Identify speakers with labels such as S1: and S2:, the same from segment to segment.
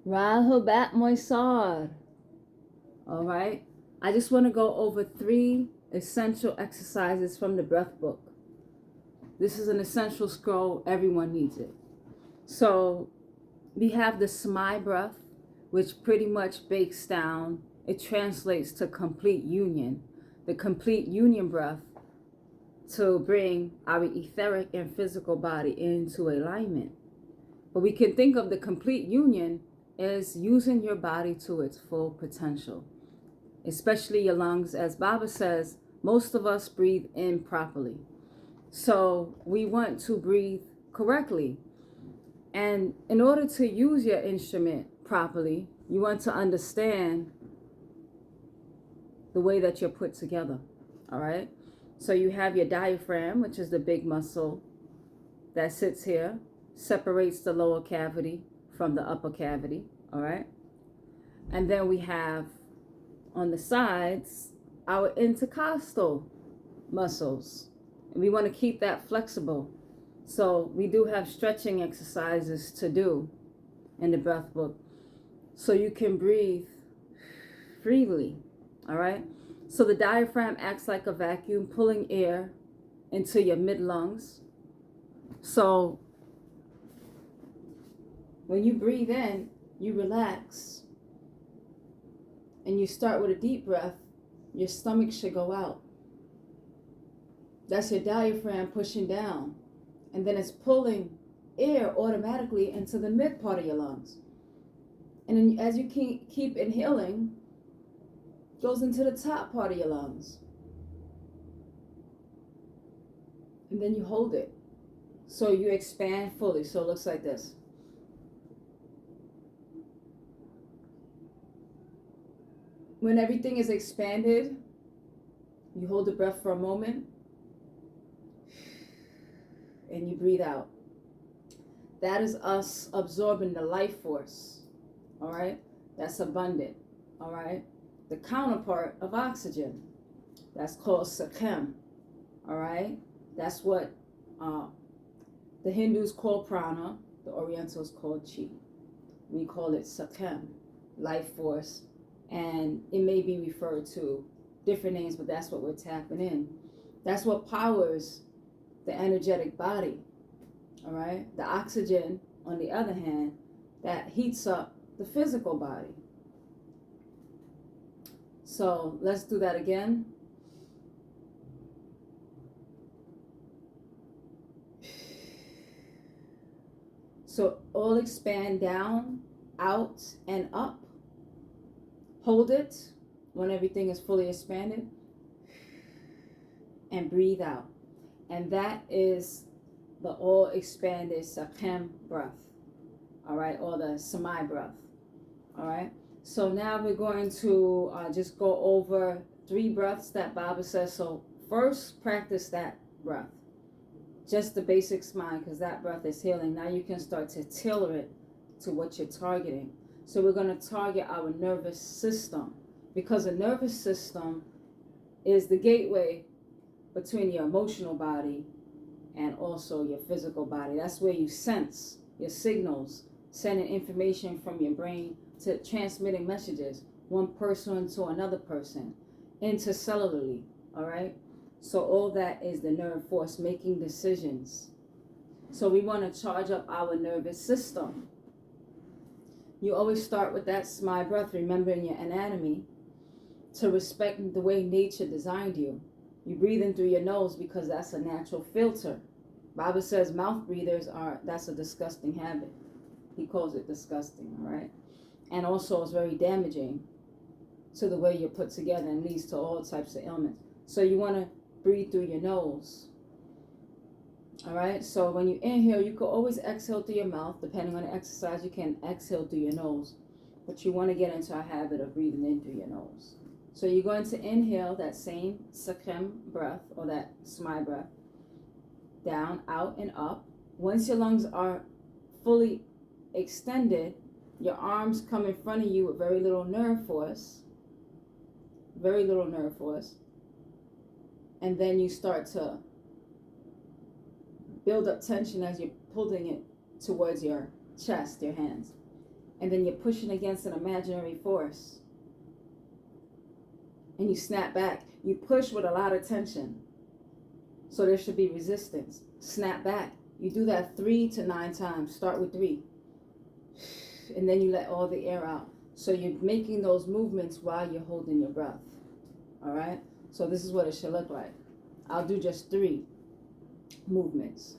S1: Rahubat Moisar. All right. I just want to go over 3 essential exercises from the breath book. This is an essential scroll. Everyone needs it. So we have the Smai breath, which pretty much breaks down. It translates to complete union. The complete union breath to bring our etheric and physical body into alignment. But we can think of the complete union as using your body to its full potential, especially your lungs. As Baba says, most of us breathe in properly. So we want to breathe correctly. And in order to use your instrument properly, you want to understand the way that you're put together. All right. So you have your diaphragm, which is the big muscle that sits here, separates the lower cavity from the upper cavity. All right. And then we have on the sides our intercostal muscles. And we want to keep that flexible. So we do have stretching exercises to do in the breath book so you can breathe freely. All right. So the diaphragm acts like a vacuum, pulling air into your mid lungs. So when you breathe in, you relax and you start with a deep breath, your stomach should go out. That's your diaphragm pushing down. And then it's pulling air automatically into the mid part of your lungs. And then as you keep inhaling, it goes into the top part of your lungs. And then you hold it. So you expand fully. So it looks like this. When everything is expanded, you hold the breath for a moment and you breathe out. That is us absorbing the life force. All right? That's abundant. All right? The counterpart of oxygen. That's called sakhem. All right? That's what the Hindus call prana. The Orientals call chi. We call it sakhem, life force. And it may be referred to different names, but that's what we're tapping in. That's what powers the energetic body. All right? The oxygen, on the other hand, that heats up the physical body. So let's do that again. So all expand down, out, and up. Hold it when everything is fully expanded. And breathe out. And that is the all expanded Sakhem breath. All right, or the Samai breath. All right. So now we're going to just go over 3 breaths that Baba says. So first, practice that breath. Just the basics mind, because that breath is healing. Now you can start to tailor it to what you're targeting. So we're going to target our nervous system, because the nervous system is the gateway between your emotional body and also your physical body. That's where you sense your signals, sending information from your brain to transmitting messages, one person to another person, intercellularly. All right. So all that is the nerve force making decisions. So we want to charge up our nervous system. You always start with that Smai breath, remembering your anatomy, to respect the way nature designed you. You breathe in through your nose because that's a natural filter. Baba says mouth breathers that's a disgusting habit. He calls it disgusting, all right? And also it's very damaging to the way you're put together and leads to all types of ailments. So you want to breathe through your nose. All right, so when you inhale, you can always exhale through your mouth. Depending on the exercise, you can exhale through your nose. But you want to get into a habit of breathing in through your nose. So you're going to inhale that same Sakhem breath, or that Smai breath, down, out, and up. Once your lungs are fully extended, your arms come in front of you with very little nerve force. Very little nerve force. And then you start to build up tension as you're pulling it towards your chest, your hands. and then you're pushing against an imaginary force, and you snap back. You push with a lot of tension, so there should be resistance. Snap back. You do that 3 to 9 times. Start with 3, and then you let all the air out. So you're making those movements while you're holding your breath. All right? So this is what it should look like. I'll do just 3 movements.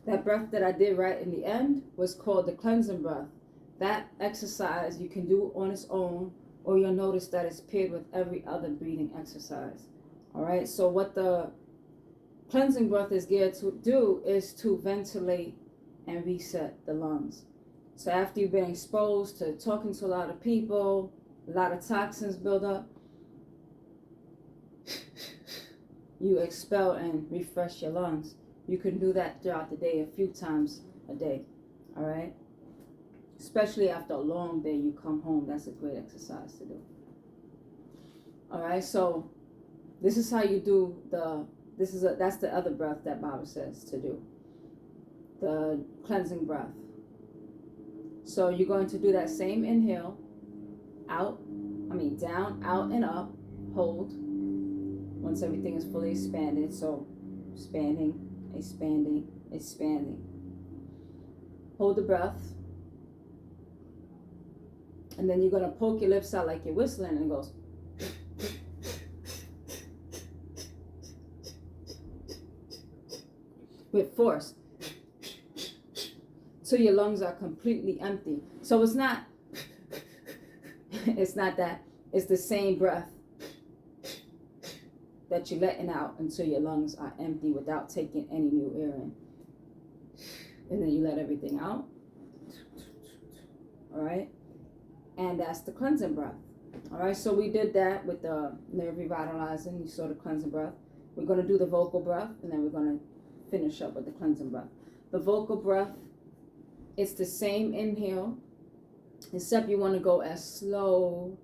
S1: That breath that I did right in the end was called the cleansing breath. That exercise you can do on its own, or you'll notice that it's paired with every other breathing exercise. All right, so what the cleansing breath is geared to do is to ventilate and reset the lungs. So after you've been exposed to talking to a lot of people, a lot of toxins build up, you expel and refresh your lungs. You can do that throughout the day, a few times a day, all right? Especially after a long day, you come home. That's a great exercise to do. All right, so this is how you do that's the other breath that Baba says to do, the cleansing breath. So you're going to do that same inhale, down, out, and up, hold, once everything is fully expanded. So expanding, expanding, expanding. Hold the breath. And then you're going to poke your lips out like you're whistling, and it goes. With force. So your lungs are completely empty. So it's not that. It's the same breath that you're letting out until your lungs are empty without taking any new air in. And then you let everything out. All right? And that's the cleansing breath. All right? So we did that with the nerve revitalizing. You saw the cleansing breath. We're going to do the vocal breath, and then we're going to finish up with the cleansing breath. The vocal breath, it's the same inhale, except you want to go as slow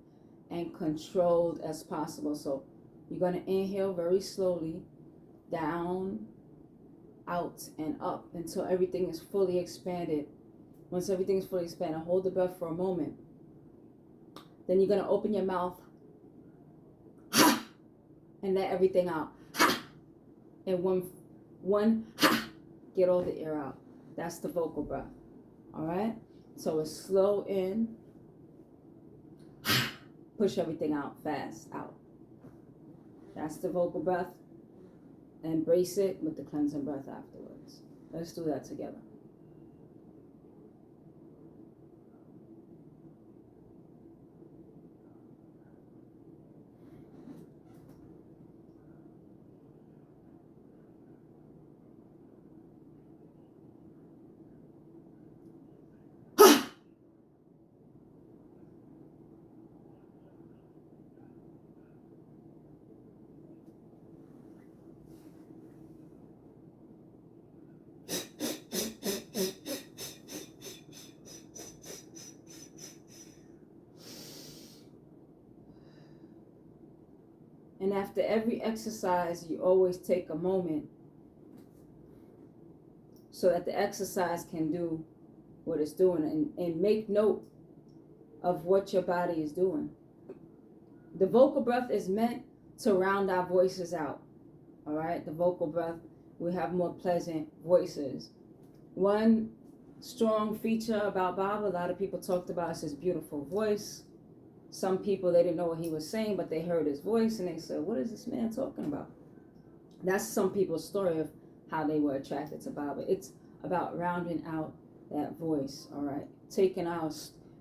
S1: and controlled as possible. So you're going to inhale very slowly, down, out, and up until everything is fully expanded. Once everything is fully expanded, hold the breath for a moment. Then you're going to open your mouth and let everything out. And one, get all the air out. That's the vocal breath. All right? So it's slow in, push everything out, fast out. That's the vocal breath. Embrace it with the cleansing breath afterwards. Let's do that together. And after every exercise, you always take a moment so that the exercise can do what it's doing, and make note of what your body is doing. The vocal breath is meant to round our voices out. All right, the vocal breath, we have more pleasant voices. One strong feature about Baba, a lot of people talked about, is his beautiful voice. Some people, they didn't know what he was saying, but they heard his voice and they said, what is this man talking about? That's some people's story of how they were attracted to Baba. It's about rounding out that voice, all right? Taking our,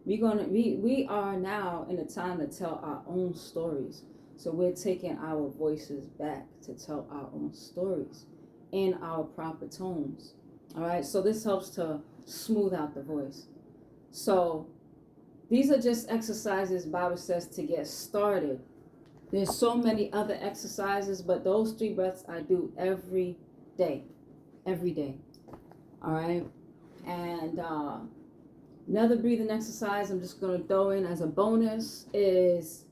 S1: we are now in a time to tell our own stories. So we're taking our voices back to tell our own stories in our proper tones, all right? So this helps to smooth out the voice. So these are just exercises Bible says to get started. There's so many other exercises, but those 3 breaths I do every day. Every day. All right. And another breathing exercise I'm just going to throw in as a bonus is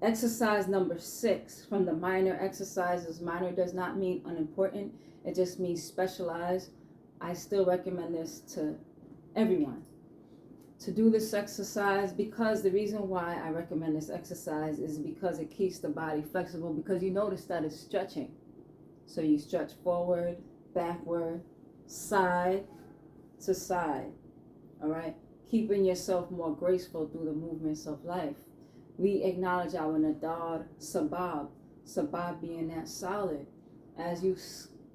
S1: exercise number 6 from the minor exercises. Minor does not mean unimportant. It just means specialized. I still recommend this to everyone to do this exercise, because the reason why I recommend this exercise is because it keeps the body flexible, because you notice that it's stretching. So you stretch forward, backward, side to side, all right? Keeping yourself more graceful through the movements of life. We acknowledge our Nadar Sabab, Sabab being that solid. As you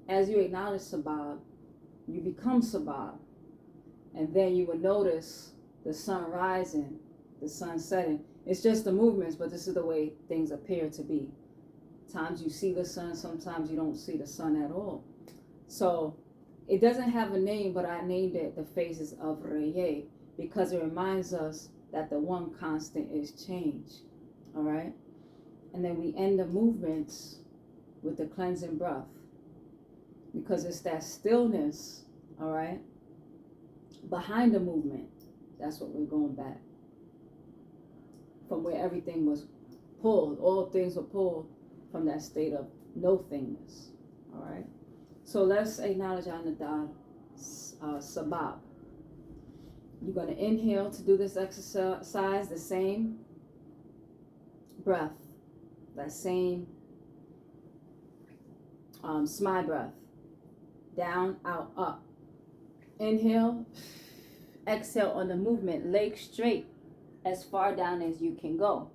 S1: acknowledge Sabab, you become Sabab. And then you will notice the sun rising, the sun setting. It's just the movements, but this is the way things appear to be. Times you see the sun, sometimes you don't see the sun at all. So it doesn't have a name, but I named it the phases of Reye, because it reminds us that the one constant is change. All right? And then we end the movements with the cleansing breath, because it's that stillness, all right, behind the movement. That's what we're going back. From where everything was pulled, all things were pulled from that state of no thingness. All right? So let's acknowledge our Nadar Sabab. You're going to inhale to do this exercise, the same breath, that same smile breath. Down, out, up. Inhale, exhale on the movement, legs straight as far down as you can go.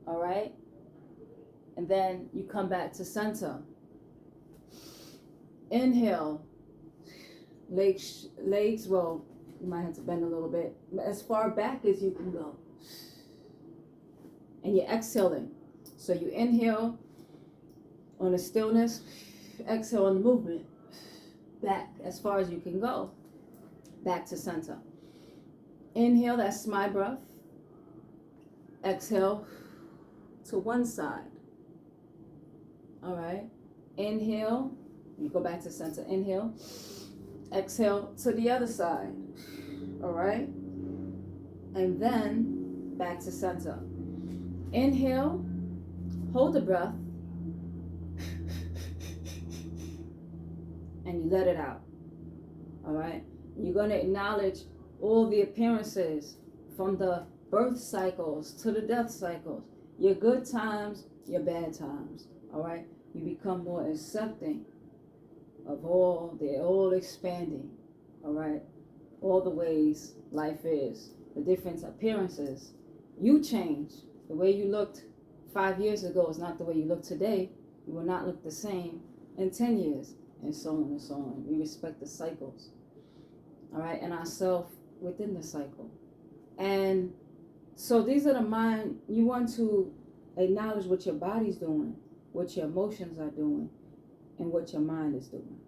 S1: All right? And then you come back to center. Inhale, legs, well, you might have to bend a little bit, as far back as you can go. And you're exhaling. So you inhale on the stillness, exhale on the movement, back as far as you can go, back to center. Inhale, that's my breath. Exhale to one side. All right. Inhale, you go back to center. Inhale, exhale to the other side. All right. And then back to center. Inhale, hold the breath, and you let it out. All right. You're going to acknowledge all the appearances, from the birth cycles to the death cycles, your good times, your bad times. All right. You become more accepting of all expanding. All right. All the ways life is, the different appearances. You change. The way you looked 5 years ago is not the way you look today. You will not look the same in 10 years, and so on and so on. We respect the cycles. All right. And ourselves within the cycle. And so these are the mind. You want to acknowledge what your body's doing, what your emotions are doing, and what your mind is doing.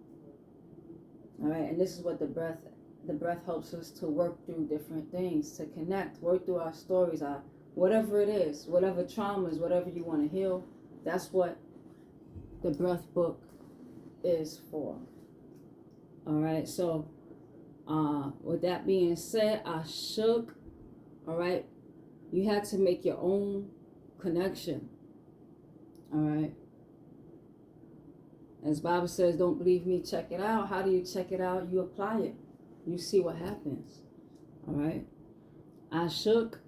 S1: All right. And this is what the breath helps us to work through different things, to connect, work through our stories, our whatever it is, whatever traumas, whatever you want to heal. That's what the breath book is for. All right. So with that being said, I shook. All right. You had to make your own connection. All right. As Bible says, don't believe me, check it out. How do you check it out? You apply it. You see what happens. All right. I shook.